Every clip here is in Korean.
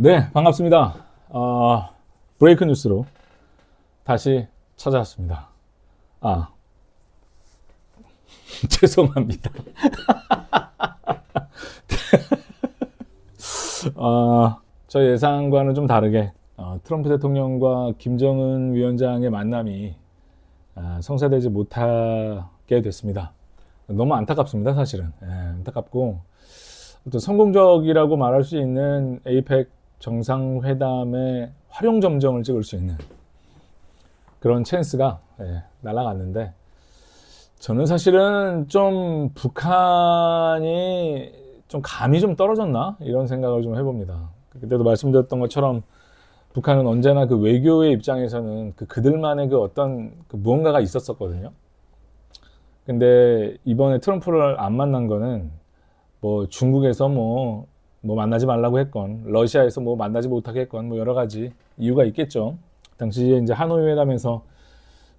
네, 반갑습니다. 브레이크 뉴스로 다시 찾아왔습니다. 죄송합니다. 저 예상과는 좀 다르게 트럼프 대통령과 김정은 위원장의 만남이 성사되지 못하게 됐습니다. 너무 안타깝습니다, 사실은. 안타깝고 또 성공적이라고 말할 수 있는 에이펙 정상회담의 활용점정을 찍을 수 있는 그런 찬스가 날아갔는데, 저는 사실은 좀 북한이 좀 감이 좀 떨어졌나 이런 생각을 좀 해봅니다. 그때도 말씀드렸던 것처럼 북한은 언제나 그 외교의 입장에서는 그들만의 그 어떤 그 무언가가 있었었거든요. 근데 이번에 트럼프를 안 만난 거는 뭐 중국에서 뭐 만나지 말라고 했건, 러시아에서 뭐 만나지 못하게 했건, 뭐 여러 가지 이유가 있겠죠. 당시에 이제 하노이 회담에서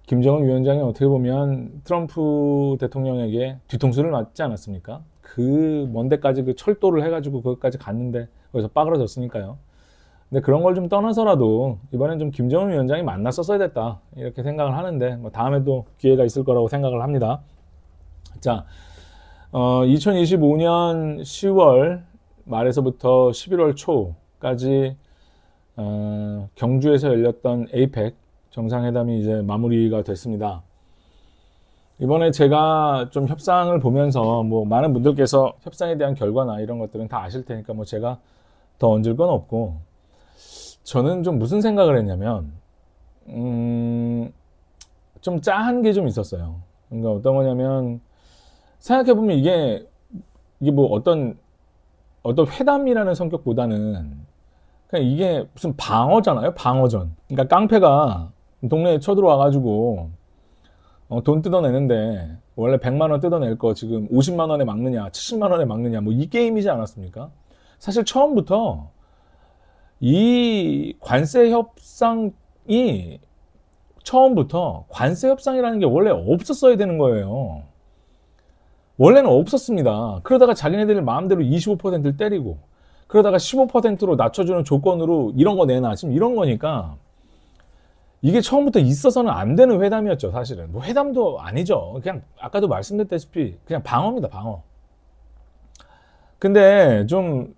김정은 위원장이 어떻게 보면 트럼프 대통령에게 뒤통수를 맞지 않았습니까? 그 먼 데까지 그 철도를 해가지고 거기까지 갔는데 거기서 빠그러졌으니까요. 근데 그런 걸 좀 떠나서라도 이번엔 좀 김정은 위원장이 만났었어야 됐다 이렇게 생각을 하는데, 뭐 다음에도 기회가 있을 거라고 생각을 합니다. 자, 2025년 10월 말에서부터 11월 초까지 경주에서 열렸던 에이펙 정상회담이 이제 마무리가 됐습니다. 이번에 제가 좀 협상을 보면서 뭐 많은 분들께서 협상에 대한 결과나 이런 것들은 다 아실 테니까 뭐 제가 더 얹을 건 없고, 저는 좀 무슨 생각을 했냐면 좀 짜한 게 좀 있었어요. 그러니까 어떤 거냐면, 생각해보면 이게 뭐 어떤 회담이라는 성격보다는 그냥 이게 무슨 방어잖아요, 방어전. 그러니까 깡패가 동네에 쳐들어와가지고 돈 뜯어내는데 원래 100만 원 뜯어낼 거 지금 50만 원에 막느냐, 70만 원에 막느냐, 뭐 이 게임이지 않았습니까? 사실 처음부터 이 관세 협상이 처음부터 관세 협상이라는 게 원래 없었어야 되는 거예요. 원래는 없었습니다. 그러다가 자기네들 마음대로 25%를 때리고, 그러다가 15%로 낮춰주는 조건으로 이런 거 내놔, 지금 이런 거니까 이게 처음부터 있어서는 안 되는 회담이었죠. 사실은 뭐 회담도 아니죠. 그냥 아까도 말씀드렸다시피 그냥 방어입니다, 방어. 근데 좀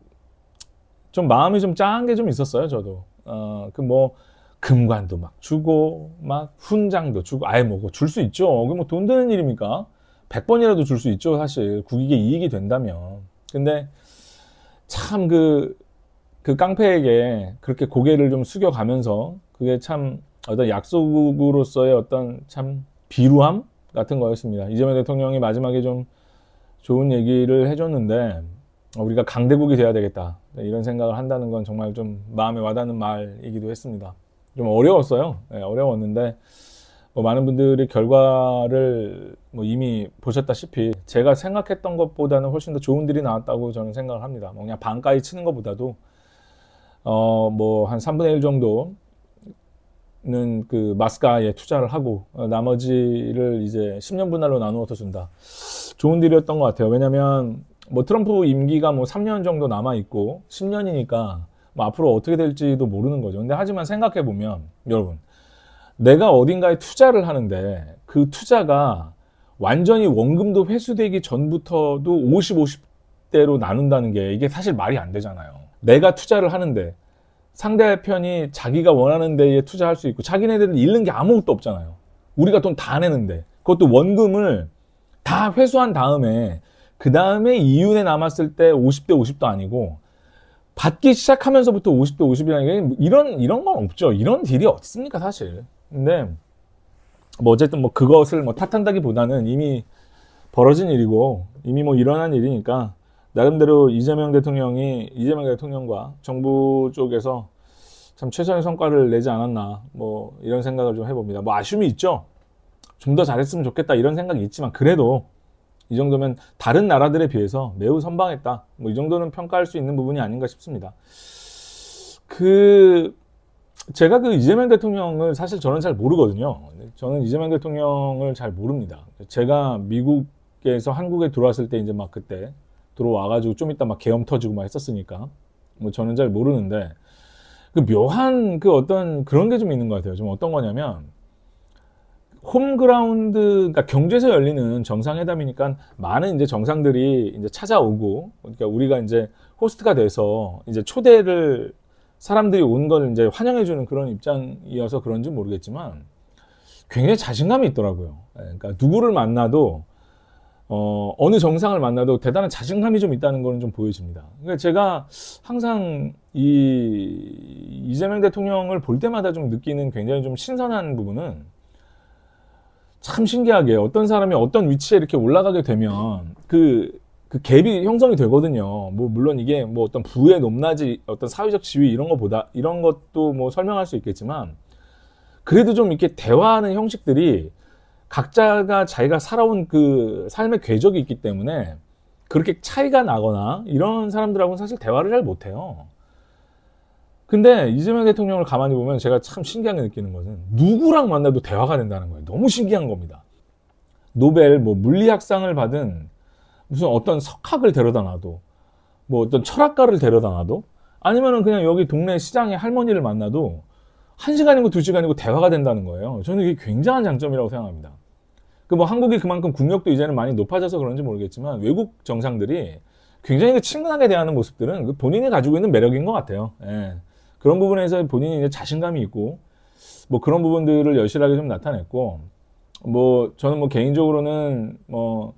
마음이 좀 짠 게 좀 있었어요, 저도. 그 뭐 금관도 막 주고 막 훈장도 주고, 아예 뭐 줄 수 있죠. 그게 뭐 돈 드는 일입니까? 100번이라도 줄 수 있죠, 사실. 국익에 이익이 된다면. 근데 참 그 깡패에게 그렇게 고개를 좀 숙여가면서, 그게 참 어떤 약속으로서의 어떤 참 비루함 같은 거였습니다. 이재명 대통령이 마지막에 좀 좋은 얘기를 해줬는데, 우리가 강대국이 돼야 되겠다 이런 생각을 한다는 건 정말 좀 마음에 와닿는 말이기도 했습니다. 좀 어려웠어요. 어려웠는데 뭐 많은 분들이 결과를 뭐 이미 보셨다시피 제가 생각했던 것보다는 훨씬 더 좋은 딜이 나왔다고 저는 생각을 합니다. 뭐 그냥 반가이 치는 것보다도 뭐 한 3분의 1 정도는 그 마스카에 투자를 하고 나머지를 이제 10년 분할로 나누어서 준다. 좋은 딜이었던 것 같아요. 왜냐면 뭐 트럼프 임기가 뭐 3년 정도 남아 있고 10년이니까 뭐 앞으로 어떻게 될지도 모르는 거죠. 근데 하지만 생각해 보면 여러분, 내가 어딘가에 투자를 하는데 그 투자가 완전히 원금도 회수되기 전부터도 50-50대로 나눈다는 게 이게 사실 말이 안 되잖아요. 내가 투자를 하는데 상대편이 자기가 원하는 데에 투자할 수 있고 자기네들은 잃는 게 아무것도 없잖아요. 우리가 돈 다 내는데 그것도 원금을 다 회수한 다음에 그 다음에 이윤에 남았을 때 50대 50도 아니고 받기 시작하면서부터 50대 50이라는 게 이런 건 없죠. 이런 딜이 어디 있습니까, 사실. 근데 뭐 어쨌든 뭐 그것을 뭐 탓한다기보다는 이미 벌어진 일이고 이미 뭐 일어난 일이니까 나름대로 이재명 대통령과 정부 쪽에서 참 최선의 성과를 내지 않았나, 뭐 이런 생각을 좀 해봅니다. 뭐 아쉬움이 있죠. 좀 더 잘했으면 좋겠다 이런 생각이 있지만, 그래도 이 정도면 다른 나라들에 비해서 매우 선방했다, 뭐 이 정도는 평가할 수 있는 부분이 아닌가 싶습니다. 제가 그 이재명 대통령을 사실 저는 잘 모르거든요. 저는 이재명 대통령을 잘 모릅니다. 제가 미국에서 한국에 들어왔을 때 이제 막 그때 들어와가지고 좀 이따 막 계엄 터지고 막 했었으니까 뭐 저는 잘 모르는데, 그 묘한 그 어떤 그런 게 좀 있는 것 같아요. 좀 어떤 거냐면 홈그라운드, 그러니까 경주에서 열리는 정상회담이니까 많은 이제 정상들이 이제 찾아오고, 그러니까 우리가 이제 호스트가 돼서 이제 초대를 사람들이 온 걸 이제 환영해주는 그런 입장이어서 그런지 모르겠지만 굉장히 자신감이 있더라고요. 그러니까 누구를 만나도 어느 정상을 만나도 대단한 자신감이 좀 있다는 거는 좀 보여집니다. 그러니까 제가 항상 이재명 대통령을 볼 때마다 좀 느끼는 굉장히 좀 신선한 부분은 참 신기하게 어떤 사람이 어떤 위치에 이렇게 올라가게 되면 그 갭이 형성이 되거든요. 뭐 물론 이게 뭐 어떤 부의 높낮이, 어떤 사회적 지위 이런 것보다 이런 것도 뭐 설명할 수 있겠지만 그래도 좀 이렇게 대화하는 형식들이 각자가 자기가 살아온 그 삶의 궤적이 있기 때문에 그렇게 차이가 나거나 이런 사람들하고는 사실 대화를 잘 못해요. 근데 이재명 대통령을 가만히 보면 제가 참 신기하게 느끼는 것은 누구랑 만나도 대화가 된다는 거예요. 너무 신기한 겁니다. 노벨 뭐 물리학상을 받은 무슨 어떤 석학을 데려다 놔도, 뭐 어떤 철학가를 데려다 놔도, 아니면은 그냥 여기 동네 시장의 할머니를 만나도 1시간이고 2시간이고 대화가 된다는 거예요. 저는 이게 굉장한 장점이라고 생각합니다. 그 뭐 한국이 그만큼 국력도 이제는 많이 높아져서 그런지 모르겠지만 외국 정상들이 굉장히 그 친근하게 대하는 모습들은 그 본인이 가지고 있는 매력인 것 같아요. 예. 그런 부분에서 본인이 이제 자신감이 있고 뭐 그런 부분들을 여실하게 좀 나타냈고, 뭐 저는 뭐 개인적으로는 뭐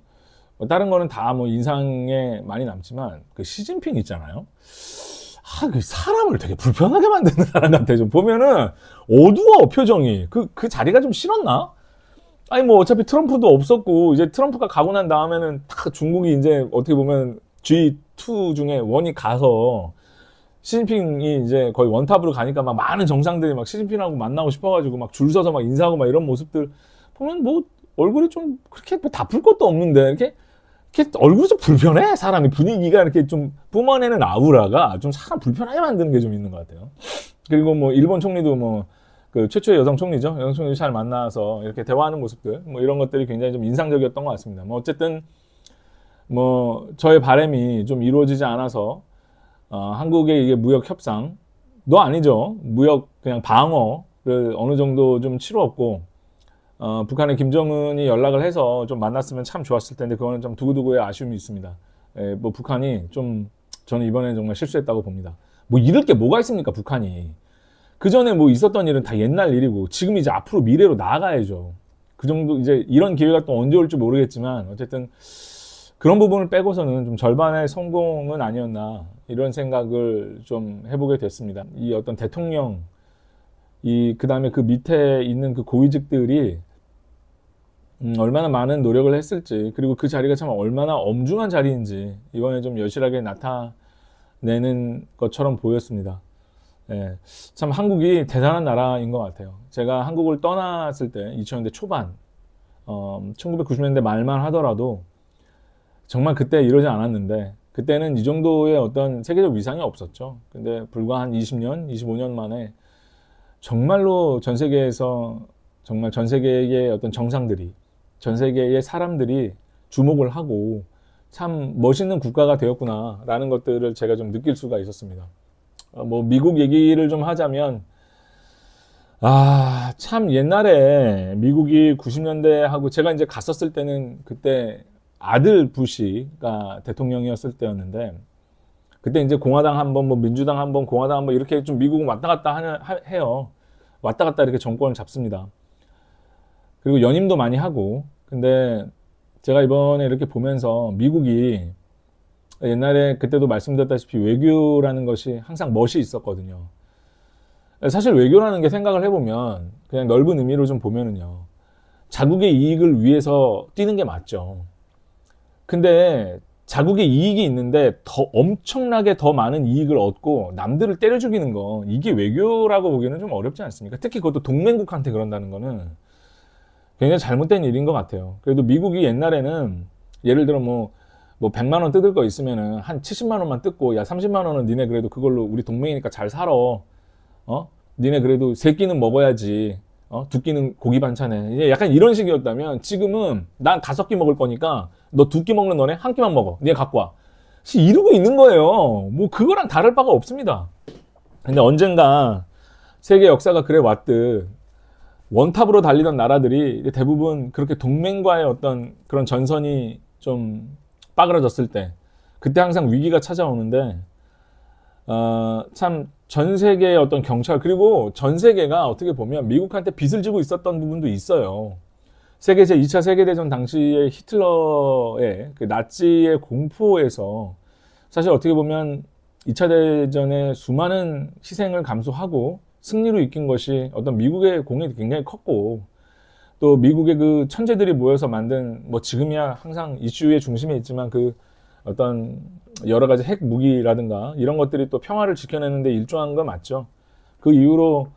다른 거는 다 뭐 인상에 많이 남지만 그 시진핑 있잖아요. 그 사람을 되게 불편하게 만드는 사람 같아. 좀 보면은 어두워 표정이. 그 자리가 좀 싫었나? 아니 뭐 어차피 트럼프도 없었고 이제 트럼프가 가고 난 다음에는 다 중국이 이제 어떻게 보면 G2 중에 원이 가서 시진핑이 이제 거의 원탑으로 가니까 막 많은 정상들이 막 시진핑하고 만나고 싶어가지고 막 줄 서서 막 인사하고 막 이런 모습들 보면 뭐 얼굴이 좀 그렇게 뭐 다풀 것도 없는데 이렇게 얼굴이 좀 불편해. 사람이 분위기가 이렇게 좀 뿜어내는 아우라가 좀 사람 불편하게 만드는 게 좀 있는 것 같아요. 그리고 뭐 일본 총리도 뭐 그 최초의 여성 총리죠. 여성 총리 잘 만나서 이렇게 대화하는 모습들 뭐 이런 것들이 굉장히 좀 인상적이었던 것 같습니다. 뭐 어쨌든 뭐 저의 바람이 좀 이루어지지 않아서 한국의 이게 무역 협상도 아니죠. 무역 그냥 방어를 어느 정도 좀 치루었고, 북한의 김정은이 연락을 해서 좀 만났으면 참 좋았을 텐데 그거는 좀 두고두고의 아쉬움이 있습니다. 뭐 북한이 좀 저는 이번에 정말 실수했다고 봅니다. 뭐 잃을 게 뭐가 있습니까, 북한이. 그 전에 뭐 있었던 일은 다 옛날 일이고 지금 이제 앞으로 미래로 나아가야죠. 그 정도 이제 이런 기회가 또 언제 올지 모르겠지만 어쨌든 그런 부분을 빼고서는 좀 절반의 성공은 아니었나 이런 생각을 좀 해보게 됐습니다. 이 어떤 대통령 그 다음에 그 밑에 있는 그 고위직들이 얼마나 많은 노력을 했을지, 그리고 그 자리가 참 얼마나 엄중한 자리인지 이번에 좀 여실하게 나타내는 것처럼 보였습니다. 예, 참 한국이 대단한 나라인 것 같아요. 제가 한국을 떠났을 때 2000년대 초반, 1990년대 말만 하더라도 정말 그때 이러지 않았는데 그때는 이 정도의 어떤 세계적 위상이 없었죠. 근데 불과 한 20년, 25년 만에 정말로 전 세계에서 정말 전 세계의 어떤 정상들이, 전 세계의 사람들이 주목을 하고 참 멋있는 국가가 되었구나라는 것들을 제가 좀 느낄 수가 있었습니다. 뭐 미국 얘기를 좀 하자면 참 옛날에 미국이 90년대 하고 제가 이제 갔었을 때는 그때 아들 부시가 대통령이었을 때였는데 그때 이제 공화당 한 번, 뭐 민주당 한 번, 공화당 한 번 이렇게 좀 미국은 왔다 갔다 해요. 왔다 갔다 이렇게 정권을 잡습니다. 그리고 연임도 많이 하고. 근데 제가 이번에 이렇게 보면서 미국이 옛날에 그때도 말씀드렸다시피 외교라는 것이 항상 멋이 있었거든요. 사실 외교라는 게 생각을 해보면 그냥 넓은 의미로 좀 보면은요. 자국의 이익을 위해서 뛰는 게 맞죠. 근데 자국의 이익이 있는데 더 엄청나게 더 많은 이익을 얻고 남들을 때려 죽이는 거, 이게 외교라고 보기에는 좀 어렵지 않습니까? 특히 그것도 동맹국한테 그런다는 거는 굉장히 잘못된 일인 것 같아요. 그래도 미국이 옛날에는 예를 들어 뭐 100만 원 뜯을 거 있으면은 한 70만 원만 뜯고, 야 30만 원은 니네 그래도 그걸로 우리 동맹이니까 잘 살아. 니네 그래도 세 끼는 먹어야지. 두 끼는 고기 반찬에. 약간 이런 식이었다면 지금은 난 5끼 먹을 거니까 너 2끼 먹는 너네 1끼만 먹어. 니네 갖고 와. 이러고 있는 거예요. 뭐 그거랑 다를 바가 없습니다. 근데 언젠가 세계 역사가 그래 왔듯 원탑으로 달리던 나라들이 대부분 그렇게 동맹과의 어떤 그런 전선이 좀 빠그라졌을 때, 그때 항상 위기가 찾아오는데, 참 전 세계의 어떤 경찰, 그리고 전 세계가 어떻게 보면 미국한테 빚을 지고 있었던 부분도 있어요. 세계 제2차 세계대전 당시에 히틀러의 그 나치의 공포에서 사실 어떻게 보면 2차 대전에 수많은 희생을 감수하고 승리로 이끈 것이 어떤 미국의 공이 굉장히 컸고, 또 미국의 그 천재들이 모여서 만든, 뭐 지금이야 항상 이슈의 중심에 있지만 그 어떤 여러 가지 핵 무기라든가 이런 것들이 또 평화를 지켜내는데 일조한 건 맞죠. 그 이후로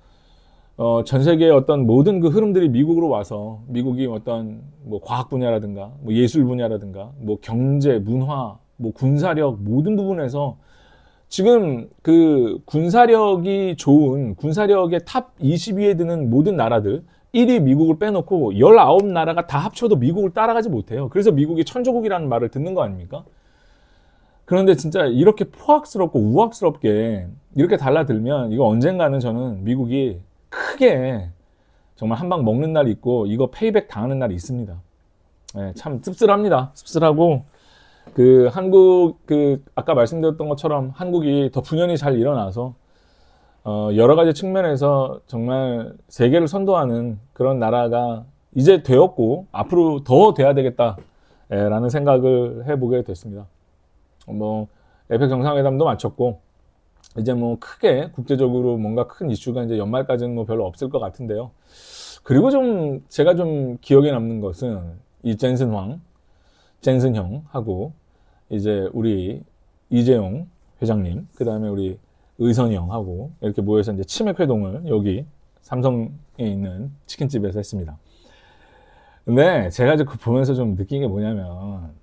전 세계의 어떤 모든 그 흐름들이 미국으로 와서 미국이 어떤 뭐 과학 분야라든가 뭐 예술 분야라든가 뭐 경제, 문화, 뭐 군사력 모든 부분에서 지금 그 군사력이 좋은 군사력의 탑 20위에 드는 모든 나라들 1위 미국을 빼놓고 19나라가 다 합쳐도 미국을 따라가지 못해요. 그래서 미국이 천조국이라는 말을 듣는 거 아닙니까? 그런데 진짜 이렇게 포악스럽고 우악스럽게 이렇게 달라들면 이거 언젠가는 저는 미국이 크게 정말 한 방 먹는 날이 있고 이거 페이백 당하는 날이 있습니다. 네, 참 씁쓸합니다. 씁쓸하고 그 한국 그 아까 말씀드렸던 것처럼 한국이 더 분연히 잘 일어나서 여러 가지 측면에서 정말 세계를 선도하는 그런 나라가 이제 되었고 앞으로 더 돼야 되겠다라는 생각을 해보게 됐습니다. 뭐 에펙 정상회담도 마쳤고 이제 뭐 크게 국제적으로 뭔가 큰 이슈가 이제 연말까지는 뭐 별로 없을 것 같은데요. 그리고 좀 제가 좀 기억에 남는 것은 이 젠슨 형하고 이제 우리 이재용 회장님, 그 다음에 우리 의선이 형하고 이렇게 모여서 이제 치맥 회동을 여기 삼성에 있는 치킨집에서 했습니다. 근데 제가 그 보면서 좀 느낀 게 뭐냐면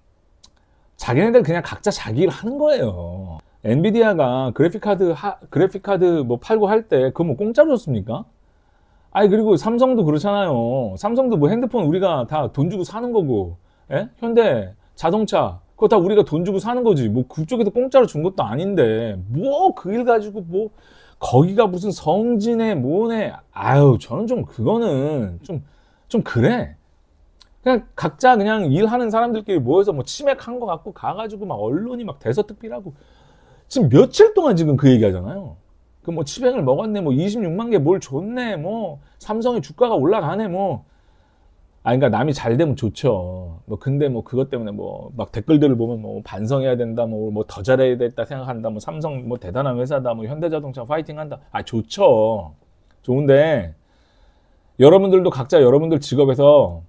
자기네들 그냥 각자 자기 일 하는 거예요. 엔비디아가 그래픽카드 뭐 팔고 할 때 그거 뭐 공짜로 줬습니까? 아니 그리고 삼성도 그렇잖아요. 삼성도 뭐 핸드폰 우리가 다 돈 주고 사는 거고, 예? 현대 자동차 그거 다 우리가 돈 주고 사는 거지. 뭐 그쪽에서 공짜로 준 것도 아닌데 뭐 그 일 가지고 뭐 거기가 무슨 성지네 뭐네. 아유 저는 좀 그거는 좀 그래. 그냥 각자 그냥 일하는 사람들끼리 모여서 뭐 치맥한 거 갖고 가가지고 막 언론이 막 대서특필하고 지금 며칠 동안 지금 그 얘기 하잖아요. 그 뭐 치맥을 먹었네, 뭐 26만 개 뭘 줬네, 뭐 삼성의 주가가 올라가네, 뭐. 아, 그러니까 남이 잘 되면 좋죠. 뭐 근데 뭐 그것 때문에 뭐 막 댓글들을 보면 뭐 반성해야 된다, 뭐 더 잘해야 됐다 생각한다, 뭐 삼성 뭐 대단한 회사다, 뭐 현대자동차 파이팅한다. 아 좋죠. 좋은데 여러분들도 각자 여러분들 직업에서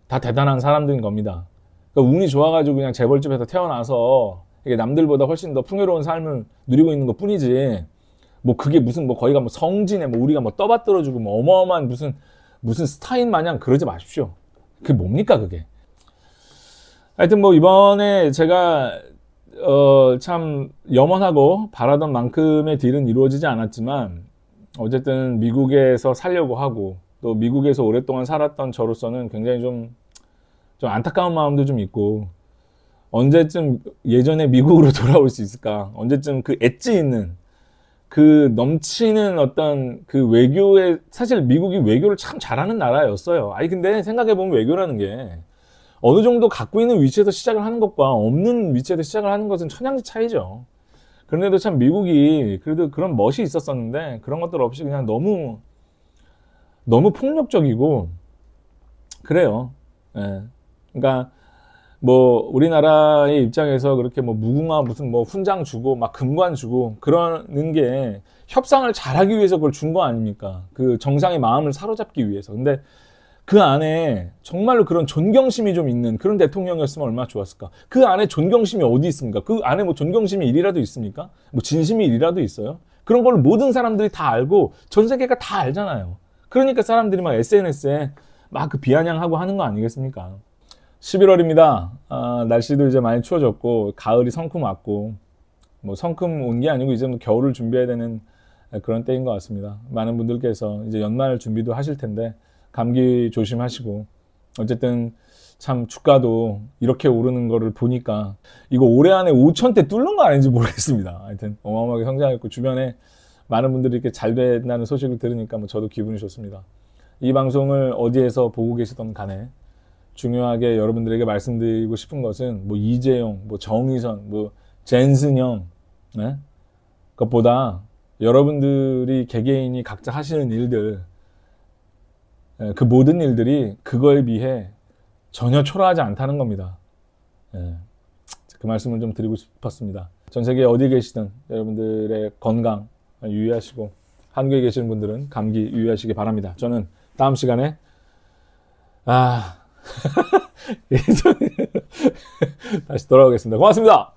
다 대단한 사람들인 겁니다. 그러니까 운이 좋아가지고 그냥 재벌집에서 태어나서 이게 남들보다 훨씬 더 풍요로운 삶을 누리고 있는 것 뿐이지. 뭐 그게 무슨 뭐 거기가 뭐 성지네, 뭐 우리가 뭐 떠받들어주고 뭐 어마어마한 무슨 스타인 마냥 그러지 마십시오. 그게 뭡니까 그게. 하여튼 뭐 이번에 제가 참 염원하고 바라던 만큼의 딜은 이루어지지 않았지만 어쨌든 미국에서 살려고 하고 또 미국에서 오랫동안 살았던 저로서는 굉장히 좀 안타까운 마음도 좀 있고 언제쯤 예전에 미국으로 돌아올 수 있을까? 언제쯤 그 엣지 있는 그 넘치는 어떤 그 외교에 사실 미국이 외교를 참 잘하는 나라였어요. 아니 근데 생각해보면 외교라는 게 어느 정도 갖고 있는 위치에서 시작을 하는 것과 없는 위치에서 시작을 하는 것은 천양지 차이죠. 그런데도 참 미국이 그래도 그런 멋이 있었었는데 그런 것들 없이 그냥 너무 폭력적이고 그래요. 예. 그러니까 뭐 우리나라의 입장에서 그렇게 뭐 무궁화 무슨 뭐 훈장 주고 막 금관 주고 그러는 게 협상을 잘하기 위해서 그걸 준 거 아닙니까? 그 정상의 마음을 사로잡기 위해서. 근데 그 안에 정말로 그런 존경심이 좀 있는 그런 대통령이었으면 얼마나 좋았을까? 그 안에 존경심이 어디 있습니까? 그 안에 뭐 존경심이 1이라도 있습니까? 뭐 진심이 1이라도 있어요? 그런 걸 모든 사람들이 다 알고 전 세계가 다 알잖아요. 그러니까 사람들이 막 SNS에 막 그 비아냥하고 하는 거 아니겠습니까? 11월입니다. 날씨도 이제 많이 추워졌고 가을이 성큼 왔고 뭐 성큼 온 게 아니고 이제 뭐 겨울을 준비해야 되는 그런 때인 것 같습니다. 많은 분들께서 이제 연말 준비도 하실 텐데 감기 조심하시고 어쨌든 참 주가도 이렇게 오르는 거를 보니까 이거 올해 안에 5,000대 뚫는 거 아닌지 모르겠습니다. 하여튼 어마어마하게 성장했고 주변에 많은 분들이 이렇게 잘 된다는 소식을 들으니까 뭐 저도 기분이 좋습니다. 이 방송을 어디에서 보고 계시던 간에 중요하게 여러분들에게 말씀드리고 싶은 것은 뭐 이재용, 뭐 정의선, 뭐 젠슨형, 네? 그것보다 여러분들이 개개인이 각자 하시는 일들, 그 모든 일들이 그거에 비해 전혀 초라하지 않다는 겁니다. 그 말씀을 좀 드리고 싶었습니다. 전 세계 어디 계시든 여러분들의 건강 유의하시고, 한국에 계시는 분들은 감기 유의하시기 바랍니다. 저는 다음 시간에 다시 돌아오겠습니다. 고맙습니다.